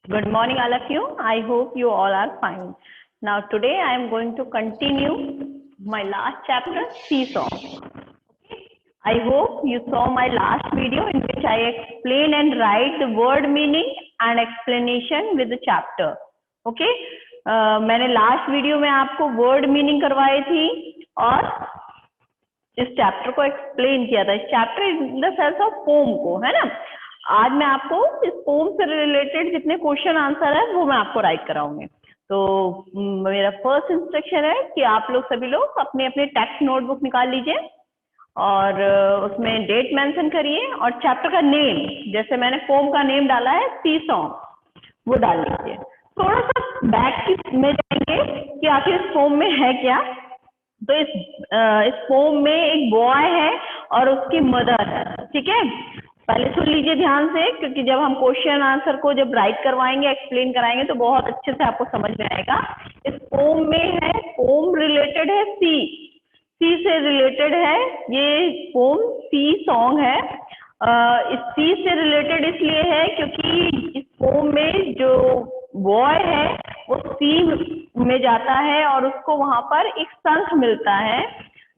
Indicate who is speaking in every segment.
Speaker 1: Good morning, all of you. I hope you all are fine. Now, today I am going to continue my last chapter, C song. I hope you saw my last video in which I explain and write the word meaning and explanation with the chapter. Okay? मैंने last video में आपको word meaning करवाई थी और इस chapter को explain किया था. इस chapter in the sense of poem को, है ना. आज मैं आपको इस पोम से रिलेटेड जितने क्वेश्चन आंसर है वो मैं आपको राइट कराऊंगी. तो मेरा फर्स्ट इंस्ट्रक्शन है कि आप लोग सभी लोग अपने अपने टेक्स्ट नोटबुक निकाल लीजिए और उसमें डेट मेंशन करिए और चैप्टर का नेम, जैसे मैंने पोम का नेम डाला है सी सॉन्ग, वो डाल लीजिए. थोड़ा सा बैक में जाएंगे कि आखिर इस पोम में है क्या. तो इस पोम में एक बॉय है और उसकी मदर है. ठीक है, पहले सुन लीजिए ध्यान से, क्योंकि जब हम क्वेश्चन आंसर को जब राइट करवाएंगे, एक्सप्लेन कराएंगे तो बहुत अच्छे से आपको समझ में आएगा. इस पोम में है, पोम रिलेटेड है सी से रिलेटेड है. ये पोम सी सॉन्ग है. इस सी से रिलेटेड इसलिए है क्योंकि इस पोम में जो बॉय है वो सी में जाता है और उसको वहां पर एक शंख मिलता है,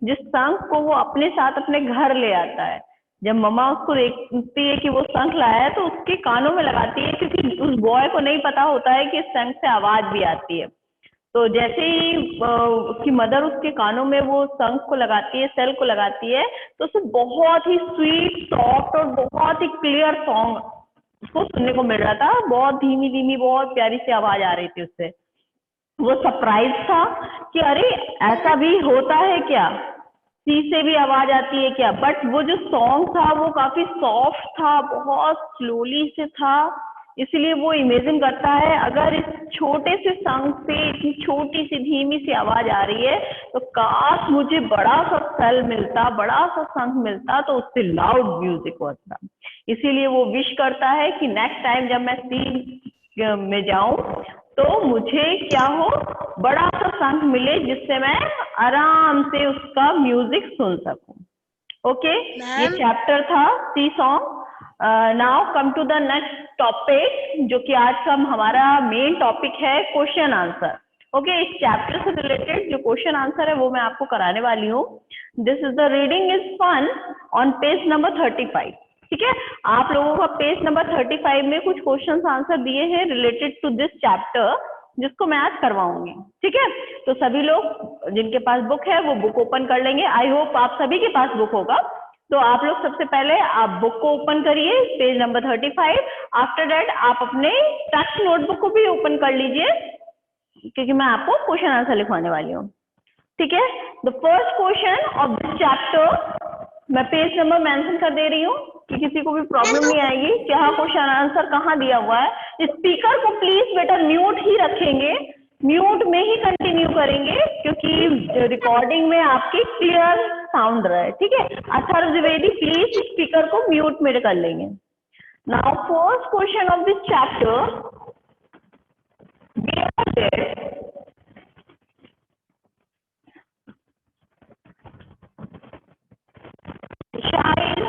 Speaker 1: जिस शंख को वो अपने साथ अपने घर ले आता है. जब मम्मा उसको देखती है कि वो शंख लाया है तो उसके कानों में लगाती है, क्योंकि उस बॉय को नहीं पता होता है कि इस शंख से आवाज भी आती है. तो जैसे ही उसकी मदर उसके कानों में वो शंख को लगाती है, सेल को लगाती है, तो उसे बहुत ही स्वीट, सॉफ्ट और बहुत ही क्लियर सॉन्ग उसको सुनने को मिल रहा था. बहुत धीमी धीमी, बहुत प्यारी सी आवाज आ रही थी उससे. वो सरप्राइज था कि अरे ऐसा भी होता है क्या, सी से भी आवाज आती है क्या. बट वो जो सॉन्ग था वो काफी सॉफ्ट था, बहुत स्लोली से था, इसलिए वो इमेजिन करता है अगर इस छोटे से शंख से इतनी छोटी सी धीमी सी आवाज आ रही है तो काश मुझे बड़ा सा सेल मिलता, बड़ा सा शंख मिलता तो उससे लाउड म्यूजिक होता. इसीलिए वो विश करता है कि नेक्स्ट टाइम जब मैं सी में जाऊं तो मुझे क्या हो, बड़ा सा शंख मिले जिससे मैं आराम से उसका म्यूजिक सुन सकूं. ओके, ये चैप्टर था sea song. Now come to the next topic, जो कि आज का हमारा मेन टॉपिक है क्वेश्चन आंसर. ओके, इस चैप्टर से रिलेटेड जो क्वेश्चन आंसर है वो मैं आपको कराने वाली हूँ. This is the reading is fun on page number 35. ठीक है, आप लोगों का पेज नंबर 35 में कुछ क्वेश्चन आंसर दिए हैं रिलेटेड टू दिस चैप्टर, जिसको मैं आज करवाऊंगी. ठीक है, तो सभी लोग जिनके पास बुक है वो बुक ओपन कर लेंगे. आई होप आप सभी के पास बुक होगा. तो आप लोग सबसे पहले आप बुक को ओपन करिए, पेज नंबर 35. आफ्टर दैट आप अपने टेक्स्ट नोटबुक को भी ओपन कर लीजिए, क्योंकि मैं आपको क्वेश्चन आंसर लिखवाने वाली हूँ. ठीक है, the first question of this chapter, मैं पेज नंबर मेंशन कर दे रही हूँ कि किसी को भी प्रॉब्लम नहीं आएगी कि हाँ क्वेश्चन आंसर कहाँ दिया हुआ है. स्पीकर को प्लीज बेटा म्यूट ही रखेंगे, म्यूट में ही कंटिन्यू करेंगे, क्योंकि रिकॉर्डिंग में आपकी क्लियर साउंड रहे. ठीक है, अथर्व द्विवेदी प्लीज स्पीकर को म्यूट में कर लेंगे. Now first question of this chapter, child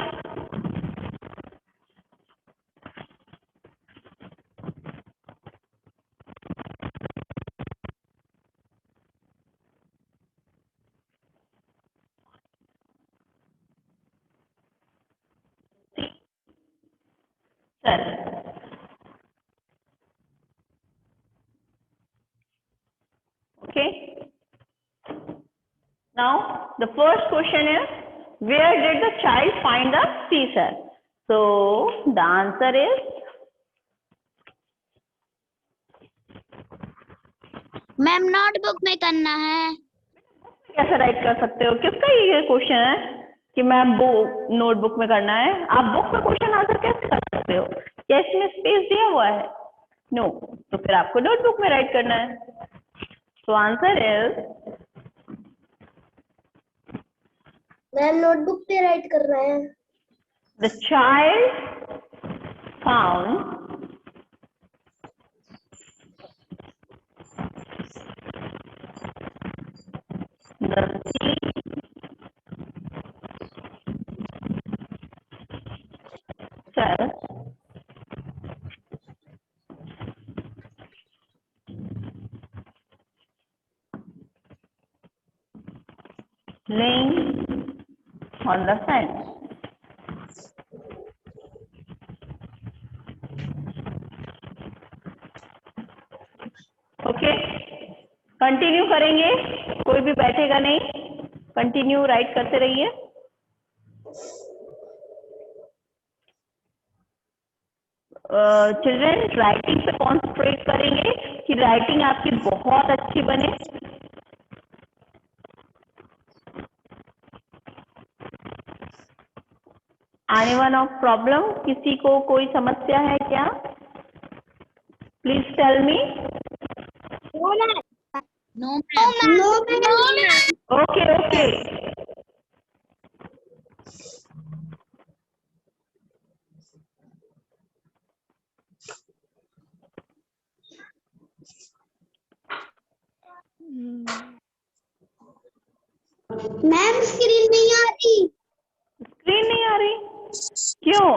Speaker 1: cell. Okay, now the first question is, where did the child find the C cell? So the answer is,
Speaker 2: ma'am notebook में करना है.
Speaker 1: कैसे right कर सकते हो, किसका ये क्वेश्चन है कि मैम वो नोटबुक में करना है. आप बुक में क्वेश्चन आंसर कैसे कर सकते हो, क्या इसमें स्पेस दिया हुआ है? नो, तो फिर आपको नोटबुक में राइट करना है. तो आंसर इज,
Speaker 2: मैम नोटबुक पे राइट करना है.
Speaker 1: The child found the C cell on the sand. Okay, continue करेंगे, कोई भी बैठेगा नहीं, कंटिन्यू राइट करते रहिए। चिल्ड्रन राइटिंग पे कॉन्सेंट्रेट करेंगे कि राइटिंग आपकी बहुत अच्छी बने। आने वाला प्रॉब्लम, किसी को कोई समस्या है क्या? Please tell me. Okay okay,
Speaker 2: ma'am screen नहीं आ रही।
Speaker 1: स्क्रीन नहीं आ रही? क्यों?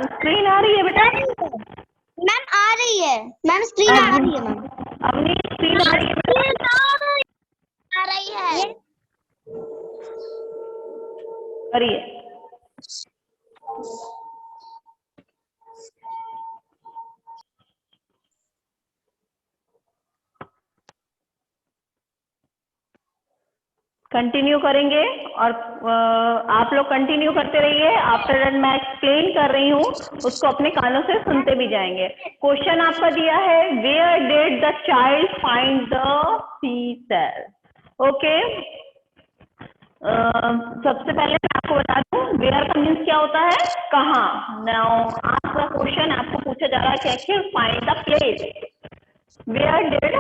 Speaker 1: स्क्रीन आ रही है बेटा?
Speaker 2: मैम आ रही है, मैम स्क्रीन आ रही है। मैम
Speaker 1: अपनी स्क्रीन आ रही है बेटा?
Speaker 2: आ रही है।
Speaker 1: करिए। कंटिन्यू करेंगे और आप लोग कंटिन्यू करते रहिए। आफ्टर दैट मैं एक्सप्लेन कर रही हूँ, उसको अपने कानों से सुनते भी जाएंगे। क्वेश्चन आपका दिया है, where did the child find the seashell? Okay, सबसे पहले मैं आपको बता दूं, वेयर का मीन्स क्या होता है? कहाँ। नाउ आपका क्वेश्चन आपको पूछा जा रहा है कि आखिर find the place. Where did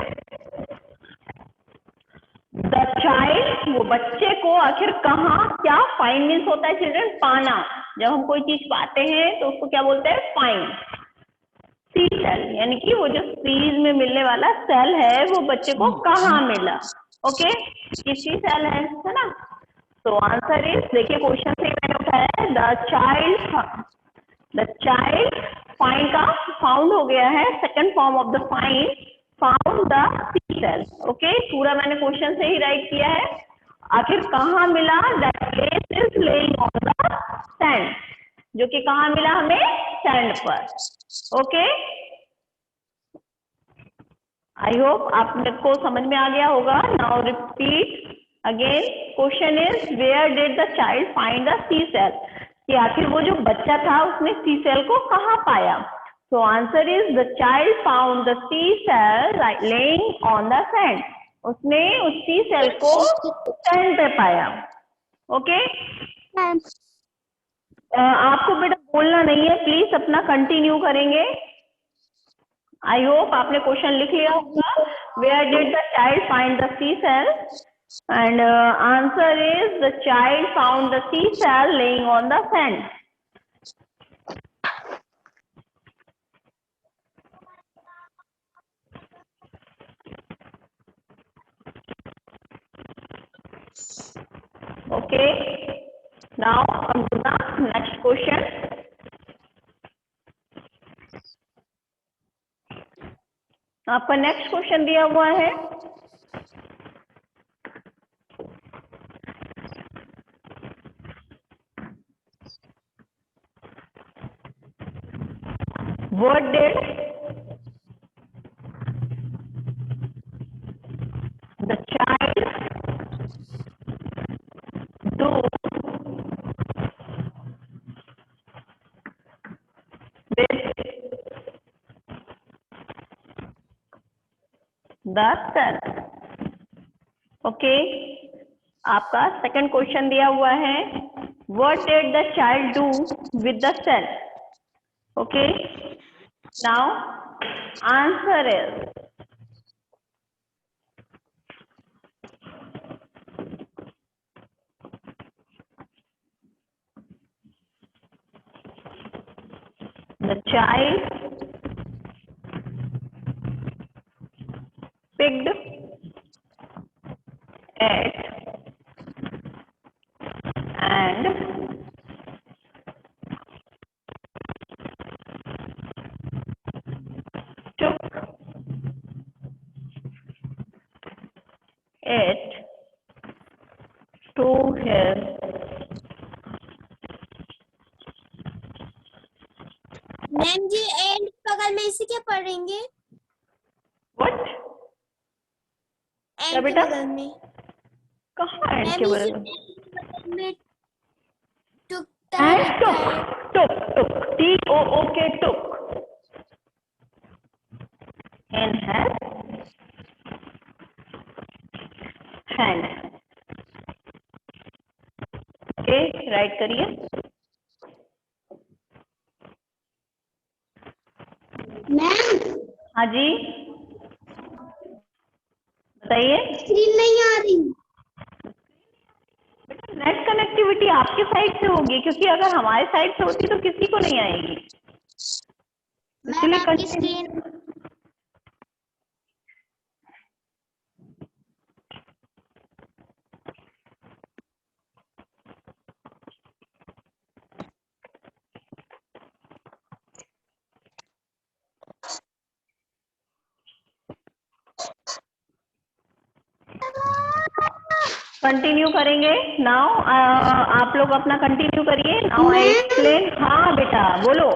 Speaker 1: the child, वो बच्चे को आखिर कहाँ, क्या फाइंड मीन्स होता है चिल्ड्रन? पाना। जब हम कोई चीज पाते हैं तो उसको क्या बोलते हैं? फाइंड। सी सेल, यानी कि वो जो सीज में मिलने वाला सेल है, वो बच्चे को कहाँ मिला। ओके, किसकी सेल है ना? तो आंसर इज, देखिए क्वेश्चन से मैंने उठाया है, द चाइल्ड फाइंड का फाउंड हो गया है, second form of the find, found the sea shell. Okay, पूरा मैंने क्वेश्चन से ही राइट किया है। आखिर कहाँ मिला? That place is laying on the sand, जो कि कहाँ मिला हमें? सैंड पर। ओके, आई होप आप को समझ में आ गया होगा। Now repeat again, question is where did the child find the sea shell, कि आखिर वो जो बच्चा था उसने सी सेल को कहाँ पाया। So answer is, the child found the sea shell laying on the sand, उसने उस सी सेल को सैंड पे पाया। ओके, आपको बेटा बोलना नहीं है, प्लीज अपना कंटिन्यू करेंगे। आई होप आपने क्वेश्चन लिख लिया होगा, where did the child find the sea shell, and answer is, the child found the sea shell laying on the sand. Okay, now come to the next question. आपका next question दिया हुआ है, what did the child do with the cell? Okay, आपका second question दिया हुआ है, what did the child do with the cell? Okay, now answer is, the child picked it and took it to his
Speaker 2: ma'am ji and बगल में इसी के पढ़ेंगे।
Speaker 1: What? क्या
Speaker 2: एंड के
Speaker 1: बेटा?
Speaker 2: बगल में
Speaker 1: कहाँ एंड
Speaker 2: मैम
Speaker 1: के
Speaker 2: इसी
Speaker 1: बगल में?
Speaker 2: बगल में टुकता
Speaker 1: एंड
Speaker 2: लिखा है।
Speaker 1: Took, took, TOOK, took. In his hand. Okay, right करिए।
Speaker 2: मैम
Speaker 1: हाँ जी, बताइए।
Speaker 2: स्क्रीन नहीं आ रही।
Speaker 1: नेट कनेक्टिविटी आपके साइड से होगी, क्योंकि अगर हमारे साइड से होती तो किसी को नहीं आएगी।
Speaker 2: मैम
Speaker 1: इसलिए
Speaker 2: आपकी स्क्रीन
Speaker 1: कंटिन्यू करेंगे नाउ। आप लोग अपना कंटिन्यू करिए। Now I
Speaker 2: ma'am
Speaker 1: explain. हाँ बेटा बोलो।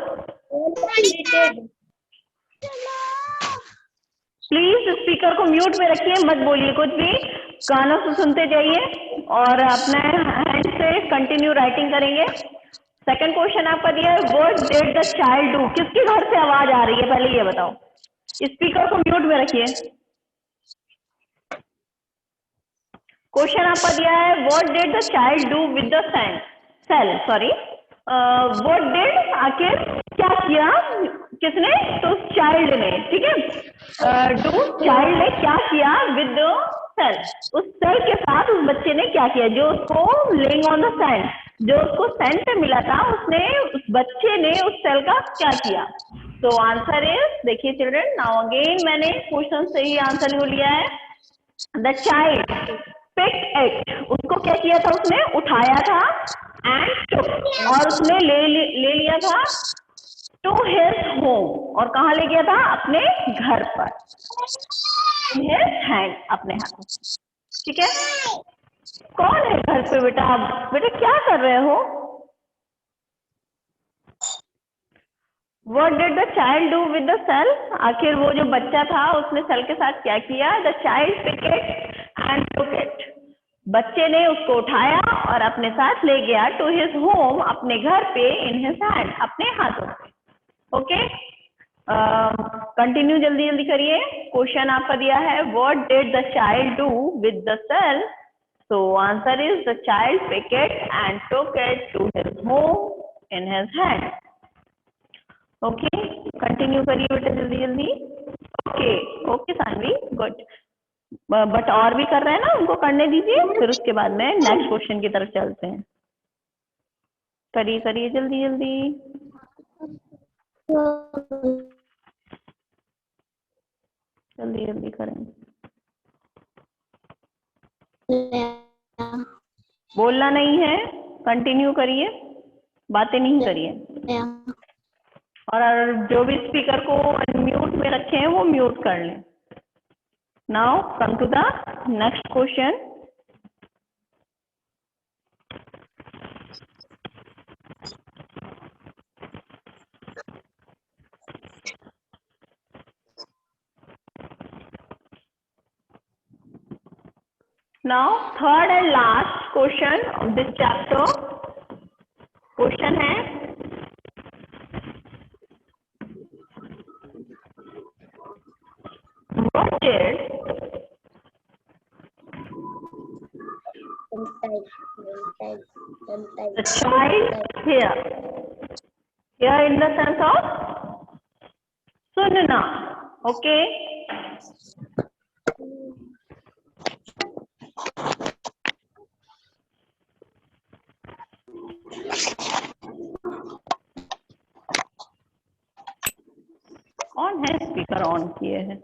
Speaker 1: प्लीज स्पीकर को म्यूट में रखिए, मत बोलिए कुछ भी, कानों से सुनते जाइए और अपने हैंड से कंटिन्यू राइटिंग करेंगे। सेकंड क्वेश्चन आपका दिया है, what did the child do. किसके घर से आवाज आ रही है पहले ये बताओ। स्पीकर को म्यूट में रखिए। क्वेश्चन आपका दिया है, what did the child do with the shell, sorry, what did, आखिर क्या किया, किसने, तो चाइल्ड ने, ठीक है। डू, चाइल्ड ने क्या किया विद द सेल, उस सेल के साथ उस बच्चे ने क्या किया जो उसको लेइंग ऑन द सैंड, जो उसको सैंड पे मिला था, उसने, उस बच्चे ने उस सेल का क्या किया। तो आंसर इज, देखिए चिल्ड्रन, नाउ अगेन मैंने क्वेश्चन से ही आंसर को लिया है। द चाइल्ड पिक इट, उसको क्या किया था, उसने उठाया था, एंड टुक, और उसने ले लिया था, टू हिज होम, और कहाँ ले गया था, अपने घर पर, इन हिज हैंड, अपने हाथ में, ठीक है। कौन है घर पे बेटा? आप बेटा क्या कर रहे हो? What did the child do with the cell? आखिर वो जो बच्चा था उसने सेल के साथ क्या किया? The child picked it and took it. बच्चे ने उसको उठाया और अपने साथ ले गया to his home, अपने घर पे, in his hand, अपने हाथों पे। ओके, कंटिन्यू जल्दी जल्दी करिए। क्वेश्चन आपका दिया है, What did the child do with the cell? So answer is the child picked it and took it to his home in his hand. Okay, continue करिए बेटा जल्दी जल्दी। Okay okay Saanvi, good. But और भी कर रहे हैं ना, उनको करने दीजिए, फिर उसके बाद में नेक्स्ट क्वेश्चन की तरफ चलते हैं। करिए करिए जल्दी जल्दी, जल्दी जल्दी करें। बोलना नहीं है, कंटिन्यू करिए, बातें नहीं करिए, और जो भी स्पीकर को अनम्यूट में रखे हैं वो म्यूट कर लें। Now come to the next question. Now third and last question of this chapter. क्वेश्चन है, what did the child hear? Hear in the sense of सुनना। ओके, कौन है स्पीकर ऑन किए हैं?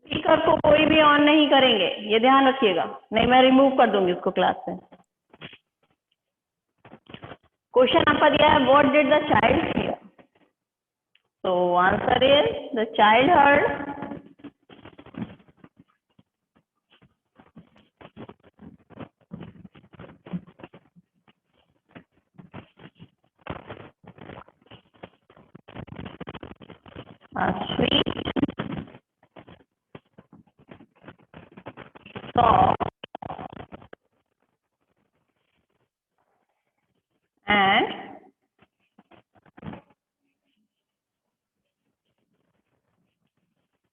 Speaker 1: स्पीकर को कोई भी ऑन नहीं करेंगे, ये ध्यान रखिएगा, नहीं मैं रिमूव कर दूंगी उसको क्लास से। क्वेश्चन आपका दिया है, what did the child here? So answer is the child heard a sweet, soft, and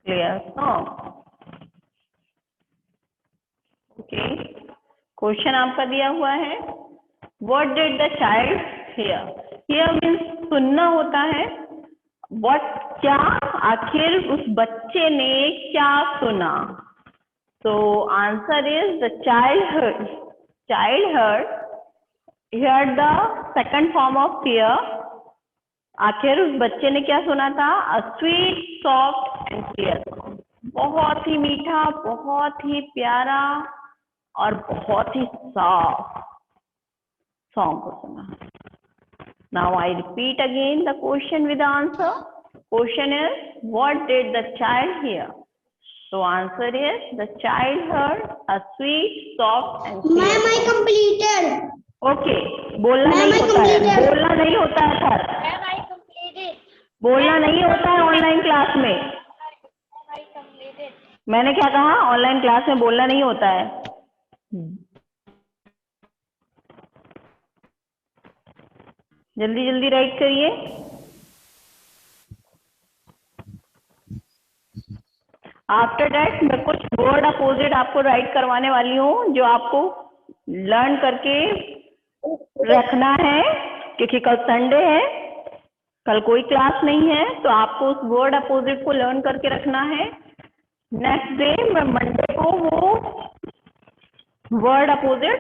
Speaker 1: clear song. Okay. Question आपका दिया हुआ है, What did the child hear? Hear means सुनना होता है. What क्या आखिर उस बच्चे ने क्या सुना? So answer is the child heard. Child heard the second form of hear. आखिर उस बच्चे ने क्या सुना था? A sweet, soft and clear song. बहुत ही मीठा, बहुत ही प्यारा और बहुत ही साफ सॉन्ग को सुना. Now I repeat again the question with the answer. Question is, what did the child hear? So answer is, the child heard a sweet, soft and clear.
Speaker 2: Ma'am, I completed.
Speaker 1: Okay, बोलना नहीं होता है, बोलना नहीं होता है sir.
Speaker 2: Ma'am, I completed.
Speaker 1: बोलना नहीं होता है ऑनलाइन क्लास में.
Speaker 2: I completed.
Speaker 1: मैंने क्या कहा? ऑनलाइन क्लास में बोलना नहीं होता है. जल्दी जल्दी राइट करिए. आफ्टर दैट मैं कुछ वर्ड अपोजिट आपको राइट करवाने वाली हूँ, जो आपको लर्न करके रखना है, क्योंकि कल संडे है, कल कोई क्लास नहीं है, तो आपको उस वर्ड अपोजिट को लर्न करके रखना है. नेक्स्ट डे मैं मंडे को वो वर्ड अपोजिट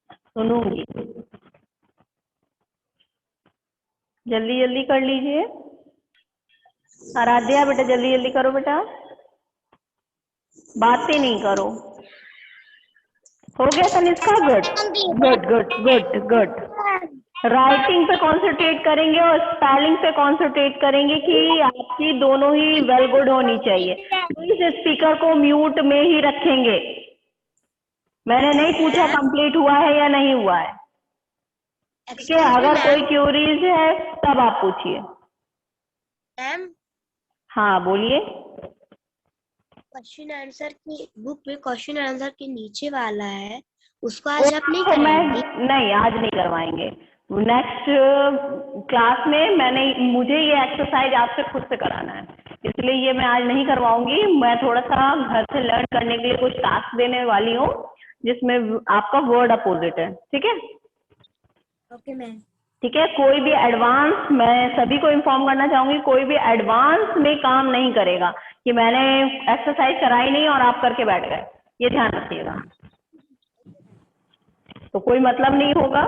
Speaker 1: सुनूंगी. जल्दी जल्दी कर लीजिए. आराध्या बेटा जल्दी जल्दी करो बेटा, बातें नहीं करो. हो गया Tanishka? Good good good good good. Writing पे कॉन्सेंट्रेट करेंगे और स्पेलिंग पे कॉन्सेंट्रेट करेंगे कि आपकी दोनों ही वेल गुड होनी चाहिए. प्लीज स्पीकर को म्यूट में ही रखेंगे. मैंने नहीं पूछा कंप्लीट हुआ है या नहीं हुआ है. ठीक है, अगर कोई क्यूरीज है तब आप पूछिए.
Speaker 2: मैम,
Speaker 1: हाँ बोलिए.
Speaker 2: क्वेश्चन आंसर की बुक में क्वेश्चन आंसर के नीचे वाला है, उसको आज आप नहीं कराएंगे?
Speaker 1: नहीं, आज नहीं करवाएंगे. नेक्स्ट क्लास में मुझे ये एक्सरसाइज आपसे खुद से कराना है, इसलिए ये मैं आज नहीं करवाऊंगी. मैं थोड़ा सा घर से लर्न करने के लिए कुछ टास्क देने वाली हूँ, जिसमें आपका वर्ड अपोजिट है. ठीक है?
Speaker 2: Okay ma'am.
Speaker 1: ठीक है. कोई भी एडवांस, मैं सभी को इन्फॉर्म करना चाहूंगी, कोई भी एडवांस में काम नहीं करेगा कि मैंने एक्सरसाइज कराई नहीं और आप करके बैठ गए. ये ध्यान रखिएगा. तो कोई मतलब नहीं होगा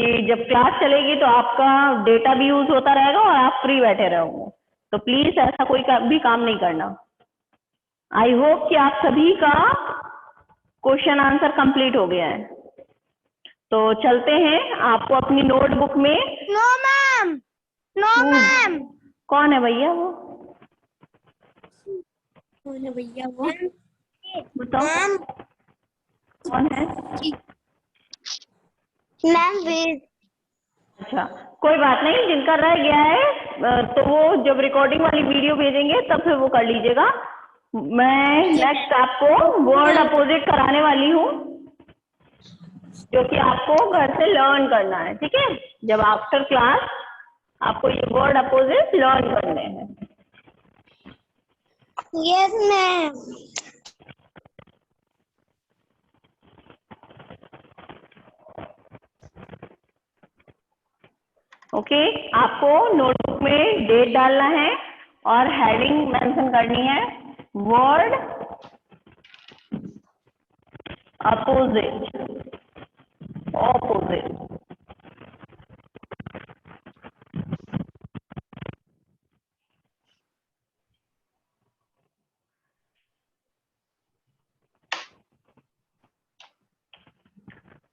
Speaker 1: कि जब क्लास चलेगी तो आपका डेटा भी यूज होता रहेगा और आप फ्री बैठे रहोगे. तो प्लीज ऐसा कोई भी काम नहीं करना. आई होप कि आप सभी का क्वेश्चन आंसर कंप्लीट हो गया है. तो चलते हैं. आपको अपनी नोटबुक में.
Speaker 2: No ma'am, no ma'am.
Speaker 1: कौन है भैया वो?
Speaker 2: कौन है भैया वो?
Speaker 1: बताओ
Speaker 2: मैम,
Speaker 1: कौन है?
Speaker 2: मैम वेद.
Speaker 1: अच्छा, कोई बात नहीं. जिनका रह गया है तो वो जब रिकॉर्डिंग वाली वीडियो भेजेंगे तब फिर वो कर लीजिएगा. मैं नेक्स्ट आपको वर्ड अपोजिट कराने वाली हूँ, जो कि आपको घर से लर्न करना है. ठीक है? जब आफ्टर क्लास आपको ये वर्ड अपोजिट लर्न करने हैं.
Speaker 2: Yes ma'am.
Speaker 1: ओके. आपको नोटबुक में डेट डालना है और हेडिंग मेंशन करनी है, word opposite. Opposite.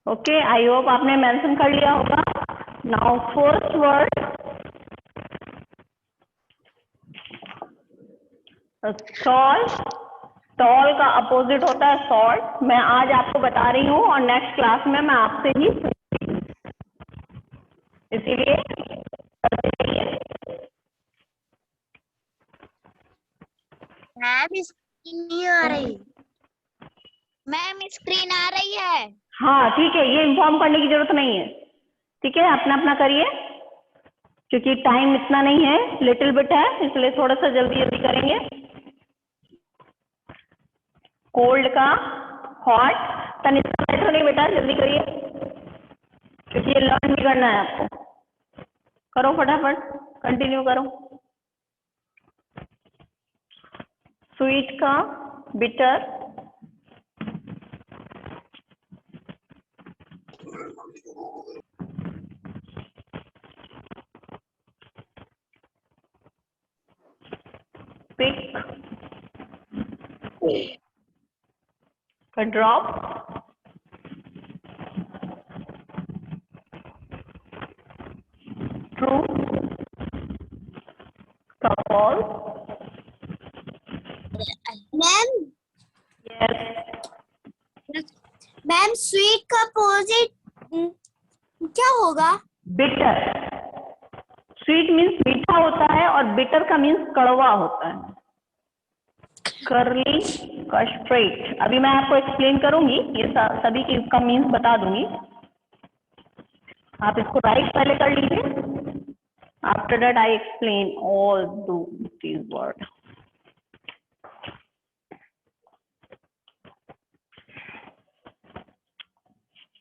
Speaker 1: Okay, I hope आपने मेंशन कर लिया होगा. Now first word tall, tall का अपोजिट होता है शॉर्ट। मैं आज आपको बता रही हूँ और नेक्स्ट क्लास में मैं आपसे ही, इसीलिए
Speaker 2: मैम स्क्रीन नहीं आ रही।
Speaker 3: मैम स्क्रीन आ रही है।
Speaker 1: हाँ ठीक है, ये इन्फॉर्म करने की जरूरत नहीं है, ठीक है, अपना अपना करिए, क्योंकि टाइम इतना नहीं है, लिटिल बिट है, इसलिए थोड़ा सा जल्दी जल्दी करेंगे। कोल्ड का हॉट, तनिष्का बैठो नहीं बेटा, जल्दी करिए, क्योंकि ये लर्न भी करना है आपको। करो फटाफट, कंटिन्यू करो। स्वीट का बिटर, पिक का ड्रॉप, ट्रू का false,
Speaker 2: ma'am
Speaker 1: yes
Speaker 2: ma'am sweet का अपोजिट क्या होगा?
Speaker 1: बिटर। स्वीट मीन्स मीठा होता है और बिटर का मीन्स कड़वा होता है। कर्ली का स्ट्रेट, अभी मैं आपको एक्सप्लेन करूंगी, ये सभी की इसका मीन्स बता दूंगी, आप इसको राइट पहले कर लीजिए। After that I explain all these word.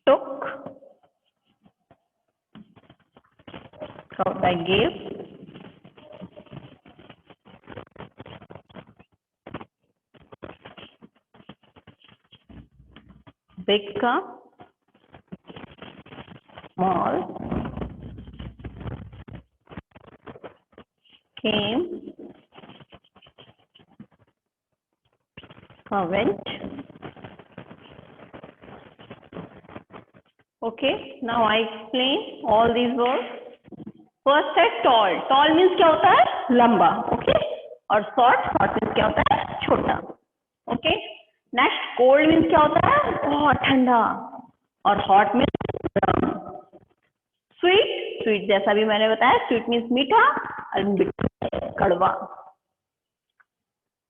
Speaker 1: Took का होता है गिव, बिग का स्मॉल, केम का went. Okay, now I explain all these words. First है टॉल, टॉल मीन्स क्या होता है? लंबा, ओके, और शॉर्ट, शॉर्ट मीन्स क्या होता है? छोटा, ओके। नेक्स्ट कोल्ड मीन्स क्या होता है? बहुत ठंडा, और हॉट मीन्स गर्म। स्वीट, स्वीट जैसा भी मैंने बताया, स्वीट मीन्स मीठा और बिटर कड़वा।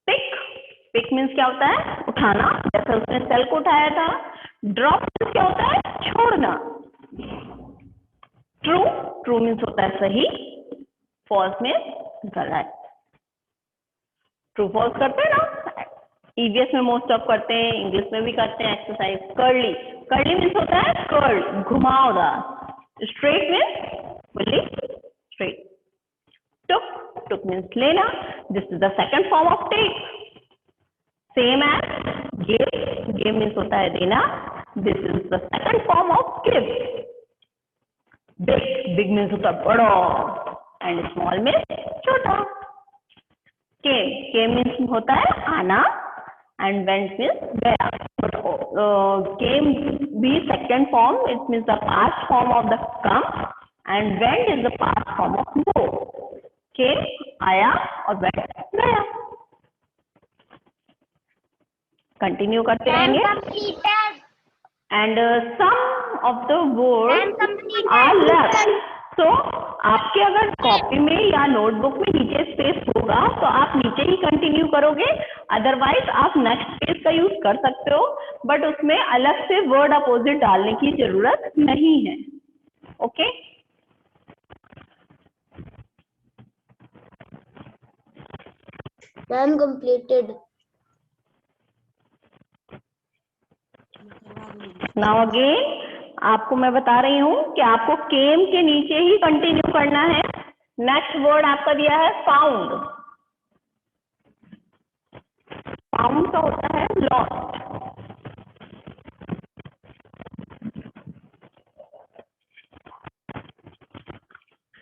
Speaker 1: पिक, पिक मीन्स क्या होता है? उठाना, जैसा उसने सेल को उठाया था। ड्रॉप मीन्स क्या होता है? छोड़ना। ट्रू, ट्रू मीन्स होता है सही, फॉल्स मीन्स गलत। ट्रू फॉल्स करते हैं ना, ईवीएस में मोस्ट ऑफ करते हैं, इंग्लिश में भी करते हैं एक्सरसाइज। कर्ली, कर्ली मीन्स होता है कर्ल, घुमावदार। स्ट्रेट मीन्स बोलिए स्ट्रेट। टुक, टुक मीन्स लेना, this is the second form of take, same as give, give means होता है देना, this is the second form of give. Big, big means होता है बड़ा, एंड स्मॉल मीन्स छोटा। केम, केम means होता है आना, एंड वेंट मीन्स गया। बट केम भी second form, it means the past form of the come, and went is the past form of go. Came आया और वेंट गया। कंटिन्यू करते रहेंगे। And some of the words are left. तो आपके अगर कॉपी में या नोटबुक में नीचे स्पेस होगा तो आप नीचे ही कंटिन्यू करोगे, अदरवाइज आप नेक्स्ट पेज का यूज कर सकते हो, बट उसमें अलग से वर्ड अपोजिट डालने की जरूरत नहीं है। Okay,
Speaker 2: ma'am completed.
Speaker 1: Now again आपको मैं बता रही हूँ कि आपको केम के नीचे ही कंटिन्यू करना है। नेक्स्ट वर्ड आपका दिया है फाउंड। फाउंड का होता है लॉस्ट।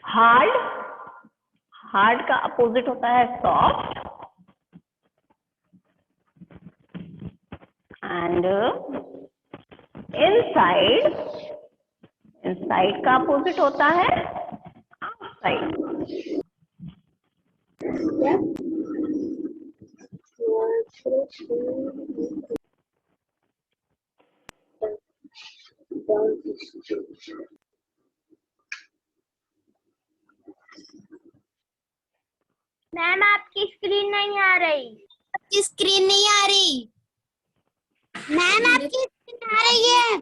Speaker 1: हार्ड, हार्ड का अपोजिट होता है सॉफ्ट, एंड इनसाइड, इनसाइड का अपोजिट होता है आउटसाइड।
Speaker 3: मैम आपकी स्क्रीन नहीं आ रही।
Speaker 2: आपकी स्क्रीन नहीं आ रही।
Speaker 3: मैम आपकी स्क्रीन आ रही है।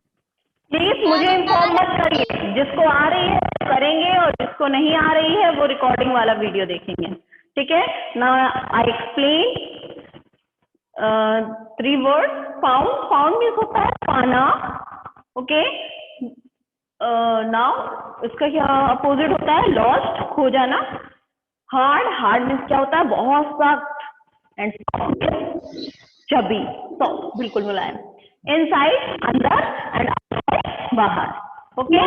Speaker 1: प्लीज मुझे इन्फॉर्म मत करिए, जिसको आ रही है करेंगे और जिसको नहीं आ रही है वो रिकॉर्डिंग वाला वीडियो देखेंगे, ठीक है। Now I explain 3 words. Found means होता है पाना, ओके। नाउ इसका क्या अपोजिट होता है? लॉस्ट, खो जाना। हार्ड मीन्स क्या होता है? बहुत सख्त। एंड चबी, सॉफ्ट, बिल्कुल मुलायम। इनसाइड, अंदर, एंड आउटसाइड, बाहर, ओके।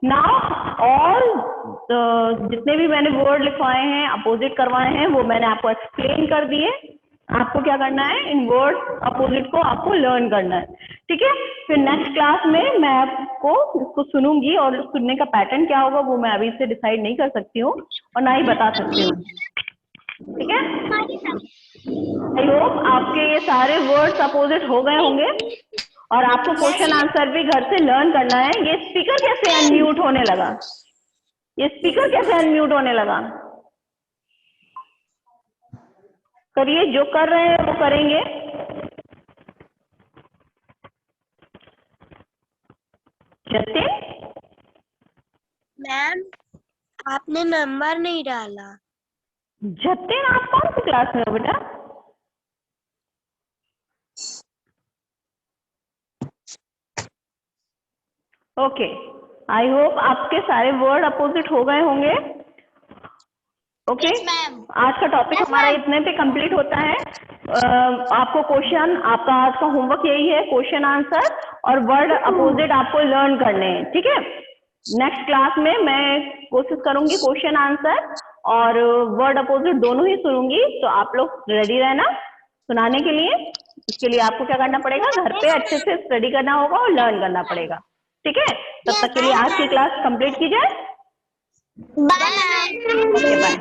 Speaker 1: नाउ ऑल जितने भी मैंने वर्ड लिखवाए हैं, अपोजिट करवाए हैं, वो मैंने आपको एक्सप्लेन कर दिए। आपको क्या करना है? इन वर्ड अपोजिट को आपको लर्न करना है, ठीक है। फिर नेक्स्ट क्लास में मैं आपको इसको सुनूंगी और सुनने का पैटर्न क्या होगा वो मैं अभी से डिसाइड नहीं कर सकती हूँ और ना ही बता सकती हूँ, ठीक है। आई होप आपके ये सारे वर्ड्स अपोजिट हो गए होंगे और आपको क्वेश्चन आंसर भी घर से लर्न करना है। ये स्पीकर कैसे अनम्यूट होने लगा? ये स्पीकर कैसे अनम्यूट होने लगा? करिए, जो कर रहे हैं वो करेंगे। जतिन,
Speaker 2: मैम आपने नंबर नहीं डाला।
Speaker 1: जतिन आप कौन सी क्लास में हो बेटा? ओके, आई होप आपके सारे वर्ड अपोजिट हो गए होंगे, ओके। आज का टॉपिक हमारा इतने पे कंप्लीट होता है। आपको क्वेश्चन, आपका आज का होमवर्क यही है, क्वेश्चन आंसर और वर्ड अपोजिट आपको लर्न करने हैं, ठीक है। नेक्स्ट क्लास में मैं कोशिश करूंगी क्वेश्चन आंसर और वर्ड अपोजिट दोनों ही सुनूंगी, तो आप लोग रेडी रहना सुनाने के लिए। इसके लिए आपको क्या करना पड़ेगा? घर पे अच्छे से स्टडी करना होगा और लर्न करना पड़ेगा, ठीक है। तब तक के लिए आज की क्लास कंप्लीट की जाए।
Speaker 3: बाय।
Speaker 1: Okay, bye.